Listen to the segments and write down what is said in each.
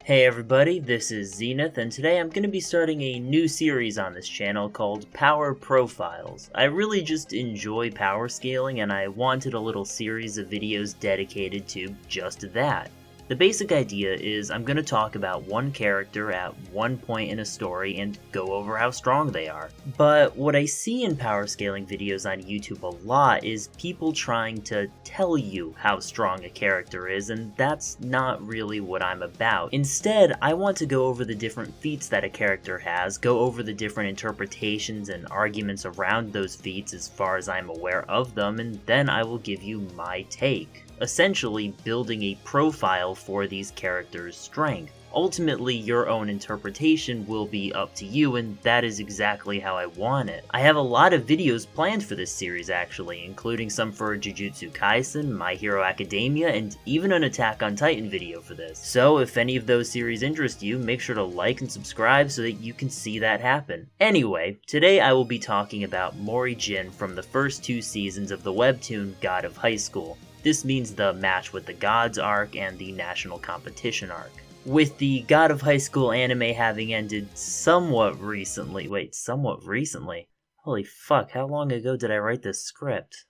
Hey everybody, this is Zenith, and today I'm going to be starting a new series on this channel called Power Profiles. I really just enjoy power scaling, and I wanted a little series of videos dedicated to just that. The basic idea is I'm going to talk about one character at one point in a story and go over how strong they are. But what I see in power scaling videos on YouTube a lot is people trying to tell you how strong a character is, and that's not really what I'm about. Instead, I want to go over the different feats that a character has, go over the different interpretations and arguments around those feats as far as I'm aware of them, and then I will give you my take. Essentially building a profile for these characters' strength. Ultimately, your own interpretation will be up to you, and that is exactly how I want it. I have a lot of videos planned for this series actually, including some for Jujutsu Kaisen, My Hero Academia, and even an Attack on Titan video for this. So if any of those series interest you, make sure to like and subscribe so that you can see that happen. Anyway, today I will be talking about Mori from the first two seasons of the webtoon God of High School. This means the Match with the Gods arc and the National Competition arc. With the God of High School anime having ended somewhat recently. Holy fuck, how long ago did I write this script?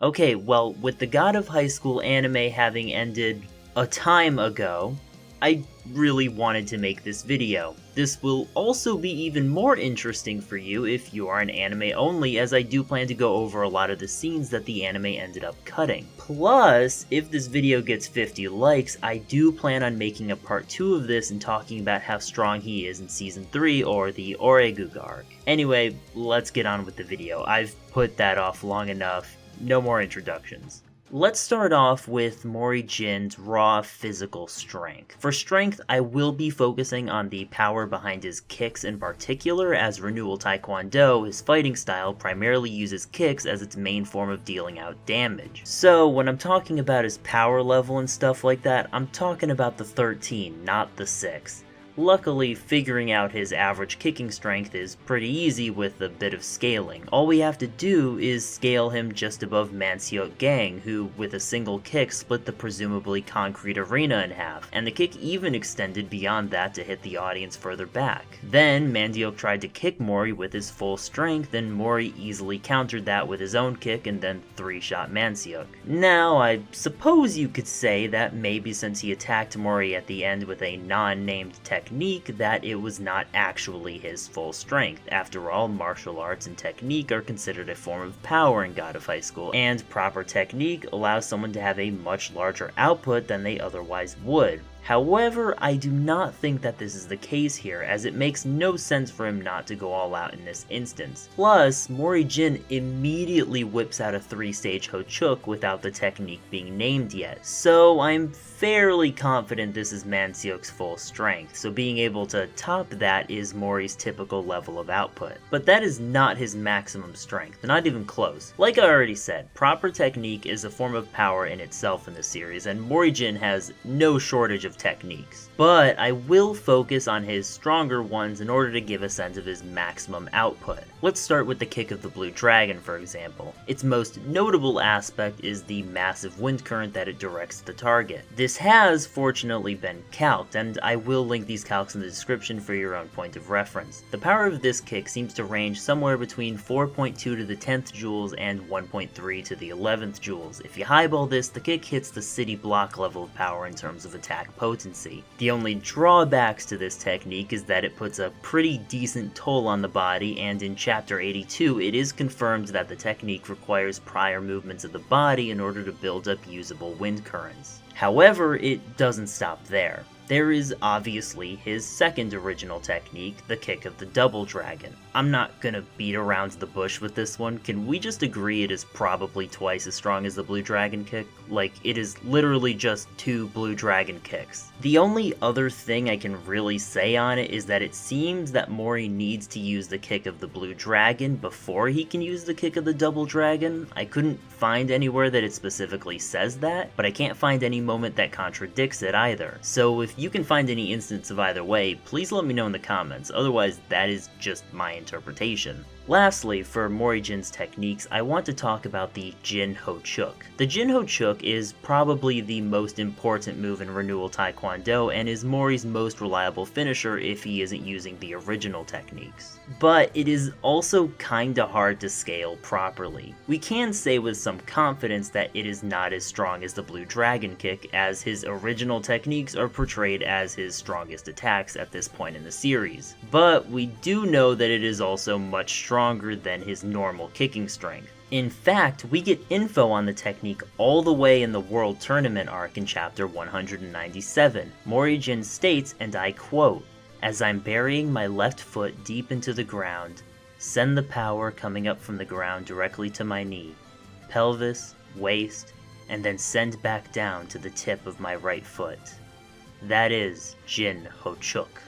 Okay, well, with the God of High School anime having ended a time ago, I really wanted to make this video. This will also be even more interesting for you if you are an anime only, as I do plan to go over a lot of the scenes that the anime ended up cutting. Plus, if this video gets 50 likes, I do plan on making a part 2 of this and talking about how strong he is in Season 3 or the Oreguga arc. Anyway, let's get on with the video. I've put that off long enough. No more introductions. Let's start off with Mori Jin's raw physical strength. For strength, I will be focusing on the power behind his kicks in particular, as Renewal Taekwondo, his fighting style, primarily uses kicks as its main form of dealing out damage. So when I'm talking about his power level and stuff like that, I'm talking about the 13, not the 6. Luckily, figuring out his average kicking strength is pretty easy with a bit of scaling. All we have to do is scale him just above Manseok Gang, who with a single kick split the presumably concrete arena in half, and the kick even extended beyond that to hit the audience further back. Then, Manseok tried to kick Mori with his full strength, and Mori easily countered that with his own kick and then 3-shot Manseok. Now, I suppose you could say that maybe since he attacked Mori at the end with a non-named technique, that it was not actually his full strength. After all, martial arts and technique are considered a form of power in God of High School, and proper technique allows someone to have a much larger output than they otherwise would. However, I do not think that this is the case here, as it makes no sense for him not to go all out in this instance. Plus, Mori Jin immediately whips out a 3-stage Hochuk without the technique being named yet, so I'm fairly confident this is Manseok's full strength, so being able to top that is Mori's typical level of output. But that is not his maximum strength, not even close. Like I already said, proper technique is a form of power in itself in this series, and Mori Jin has no shortage of techniques, but I will focus on his stronger ones in order to give a sense of his maximum output. Let's start with the kick of the Blue Dragon, for example. Its most notable aspect is the massive wind current that it directs at the target. This has, fortunately, been calced, and I will link these calcs in the description for your own point of reference. The power of this kick seems to range somewhere between 4.2 to the 10th joules and 1.3 to the 11th joules. If you highball this, the kick hits the city block level of power in terms of attack potency. The only drawbacks to this technique is that it puts a pretty decent toll on the body, and in Chapter 82 it is confirmed that the technique requires prior movements of the body in order to build up usable wind currents. However, it doesn't stop there. There is obviously his second original technique, the kick of the Double Dragon. I'm not gonna beat around the bush with this one. Can we just agree it is probably twice as strong as the Blue Dragon kick? Like, it is literally just 2 Blue Dragon kicks. The only other thing I can really say on it is that it seems that Mori needs to use the kick of the Blue Dragon before he can use the kick of the Double Dragon. I couldn't find anywhere that it specifically says that, but I can't find any moment that contradicts it either. So if you can find any instance of either way, please let me know in the comments, otherwise that is just my interpretation. Lastly, for Mori-jin's techniques, I want to talk about the Jin Ho Chuk. The Jin Ho Chuk is probably the most important move in Renewal Taekwondo and is Mori's most reliable finisher if he isn't using the original techniques. But it is also kinda hard to scale properly. We can say with some confidence that it is not as strong as the Blue Dragon Kick, as his original techniques are portrayed as his strongest attacks at this point in the series. But we do know that it is also much stronger than his normal kicking strength. In fact, we get info on the technique all the way in the World Tournament arc in chapter 197. Mori-jin states, and I quote, "As I'm burying my left foot deep into the ground, send the power coming up from the ground directly to my knee, pelvis, waist, and then send back down to the tip of my right foot. That is Jin Ho Chuk."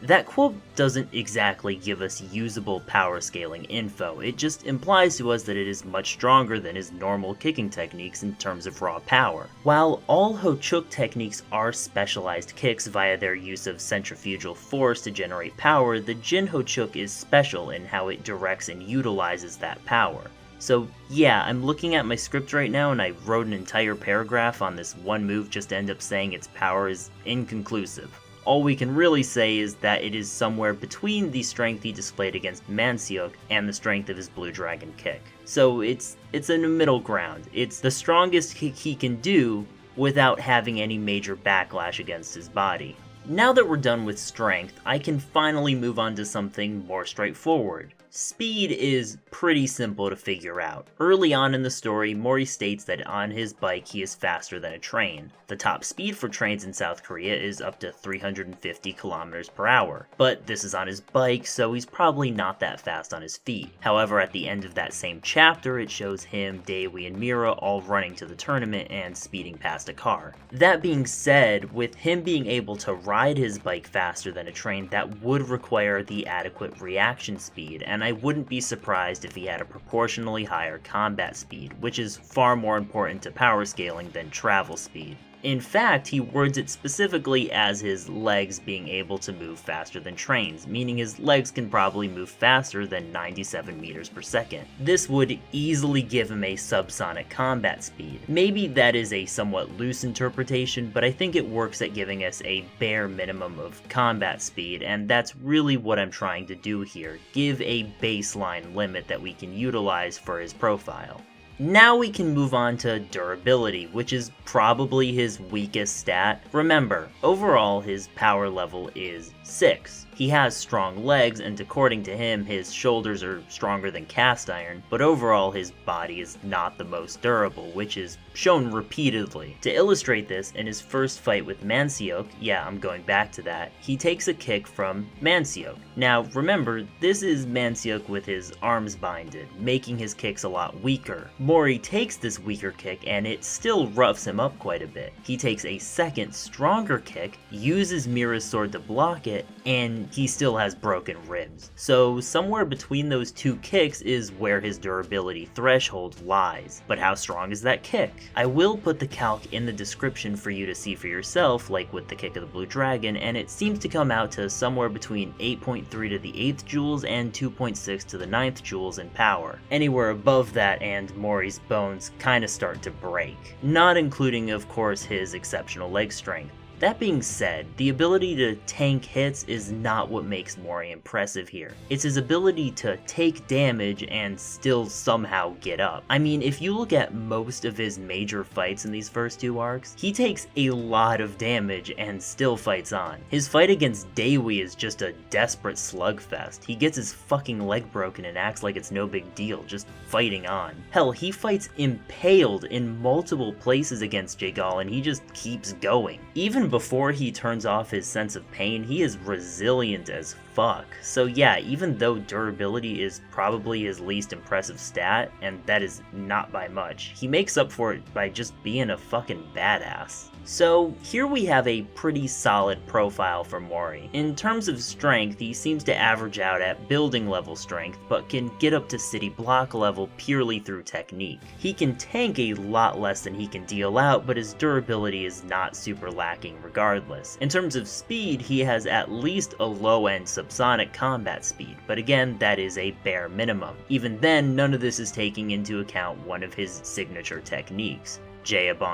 That quote doesn't exactly give us usable power scaling info, it just implies to us that it is much stronger than his normal kicking techniques in terms of raw power. While all Ho Chuk techniques are specialized kicks via their use of centrifugal force to generate power, the Jin Ho Chuk is special in how it directs and utilizes that power. So yeah, I'm looking at my script right now and I wrote an entire paragraph on this one move just to end up saying its power is inconclusive. All we can really say is that it is somewhere between the strength he displayed against Manseok and the strength of his Blue Dragon Kick. So it's in a middle ground. It's the strongest kick he can do without having any major backlash against his body. Now that we're done with strength, I can finally move on to something more straightforward. Speed is pretty simple to figure out. Early on in the story, Mori states that on his bike he is faster than a train. The top speed for trains in South Korea is up to 350 kilometers per hour, but this is on his bike, so he's probably not that fast on his feet. However, at the end of that same chapter, it shows him, Daewoo, and Mira all running to the tournament and speeding past a car. That being said, with him being able to ride his bike faster than a train, that would require the adequate reaction speed, and I wouldn't be surprised if he had a proportionally higher combat speed, which is far more important to power scaling than travel speed. In fact, he words it specifically as his legs being able to move faster than trains, meaning his legs can probably move faster than 97 meters per second. This would easily give him a subsonic combat speed. Maybe that is a somewhat loose interpretation, but I think it works at giving us a bare minimum of combat speed, and that's really what I'm trying to do here, give a baseline limit that we can utilize for his profile. Now we can move on to durability, which is probably his weakest stat. Remember, overall his power level is 6. He has strong legs, and according to him, his shoulders are stronger than cast iron, but overall his body is not the most durable, which is shown repeatedly. To illustrate this, in his first fight with Manseok, yeah, I'm going back to that, he takes a kick from Manseok. Now remember, this is Manseok with his arms binded, making his kicks a lot weaker. Mori takes this weaker kick and it still roughs him up quite a bit. He takes a second, stronger kick, uses Mira's sword to block it, and he still has broken ribs. So somewhere between those two kicks is where his durability threshold lies. But how strong is that kick? I will put the calc in the description for you to see for yourself, like with the kick of the Blue Dragon, and it seems to come out to somewhere between 8.3 to the 8th joules and 2.6 to the 9th joules in power. Anywhere above that and Mori's bones kinda start to break. Not including, of course, his exceptional leg strength. That being said, the ability to tank hits is not what makes Mori impressive here. It's his ability to take damage and still somehow get up. I mean, if you look at most of his major fights in these first two arcs, he takes a lot of damage and still fights on. His fight against Daewoo is just a desperate slugfest. He gets his fucking leg broken and acts like it's no big deal, just fighting on. Hell, he fights impaled in multiple places against Jaegal and he just keeps going. Even before he turns off his sense of pain, he is resilient as fuck. So yeah, even though durability is probably his least impressive stat, and that is not by much, he makes up for it by just being a fucking badass. So here we have a pretty solid profile for Mori. In terms of strength, he seems to average out at building level strength, but can get up to city block level purely through technique. He can tank a lot less than he can deal out, but his durability is not super lacking regardless. In terms of speed, he has at least a low-end subsonic combat speed, but again, that is a bare minimum. Even then, none of this is taking into account one of his signature techniques,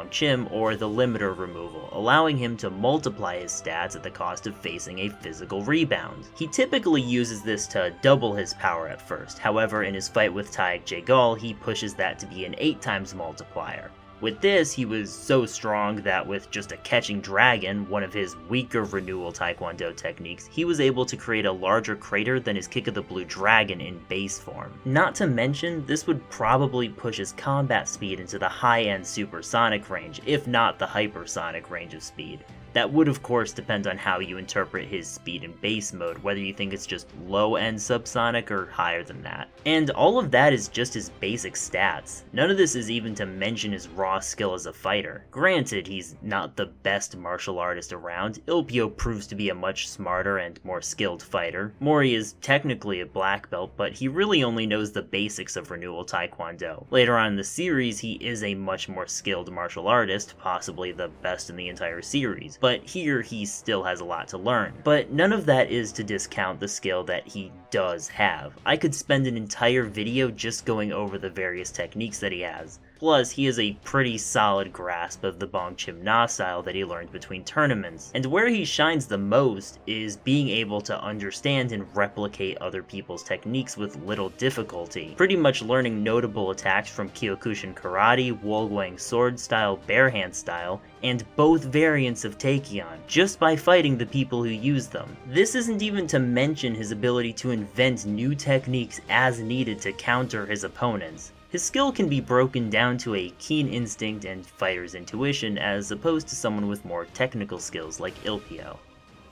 Chim, or the limiter removal, allowing him to multiply his stats at the cost of facing a physical rebound. He typically uses this to double his power at first, however in his fight with Taek Jaegal he pushes that to be an 8 times multiplier. With this, he was so strong that with just a catching dragon, one of his weaker renewal taekwondo techniques, he was able to create a larger crater than his Kick of the Blue Dragon in base form. Not to mention, this would probably push his combat speed into the high-end supersonic range, if not the hypersonic range of speed. That would of course depend on how you interpret his speed in base mode, whether you think it's just low-end subsonic or higher than that. And all of that is just his basic stats. None of this is even to mention his raw skill as a fighter. Granted, he's not the best martial artist around. Ilpio proves to be a much smarter and more skilled fighter. Mori is technically a black belt, but he really only knows the basics of renewal taekwondo. Later on in the series, he is a much more skilled martial artist, possibly the best in the entire series. But here he still has a lot to learn. But none of that is to discount the skill that he does have. I could spend an entire video just going over the various techniques that he has. Plus, he has a pretty solid grasp of the Chim Na style that he learned between tournaments, and where he shines the most is being able to understand and replicate other people's techniques with little difficulty, pretty much learning notable attacks from Kyokushin Karate, Wolguang Sword style, Barehand style, and both variants of Taekyon, just by fighting the people who use them. This isn't even to mention his ability to invent new techniques as needed to counter his opponents. His skill can be broken down to a keen instinct and fighter's intuition as opposed to someone with more technical skills like Ilpio.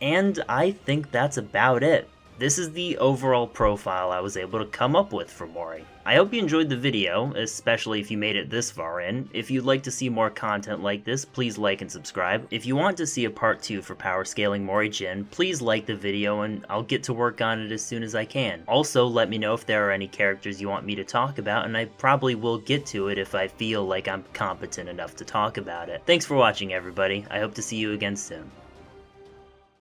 And I think that's about it. This is the overall profile I was able to come up with for Mori. I hope you enjoyed the video, especially if you made it this far in. If you'd like to see more content like this, please like and subscribe. If you want to see a part 2 for power scaling Mori Jin, please like the video and I'll get to work on it as soon as I can. Also, let me know if there are any characters you want me to talk about, and I probably will get to it if I feel like I'm competent enough to talk about it. Thanks for watching, everybody. I hope to see you again soon.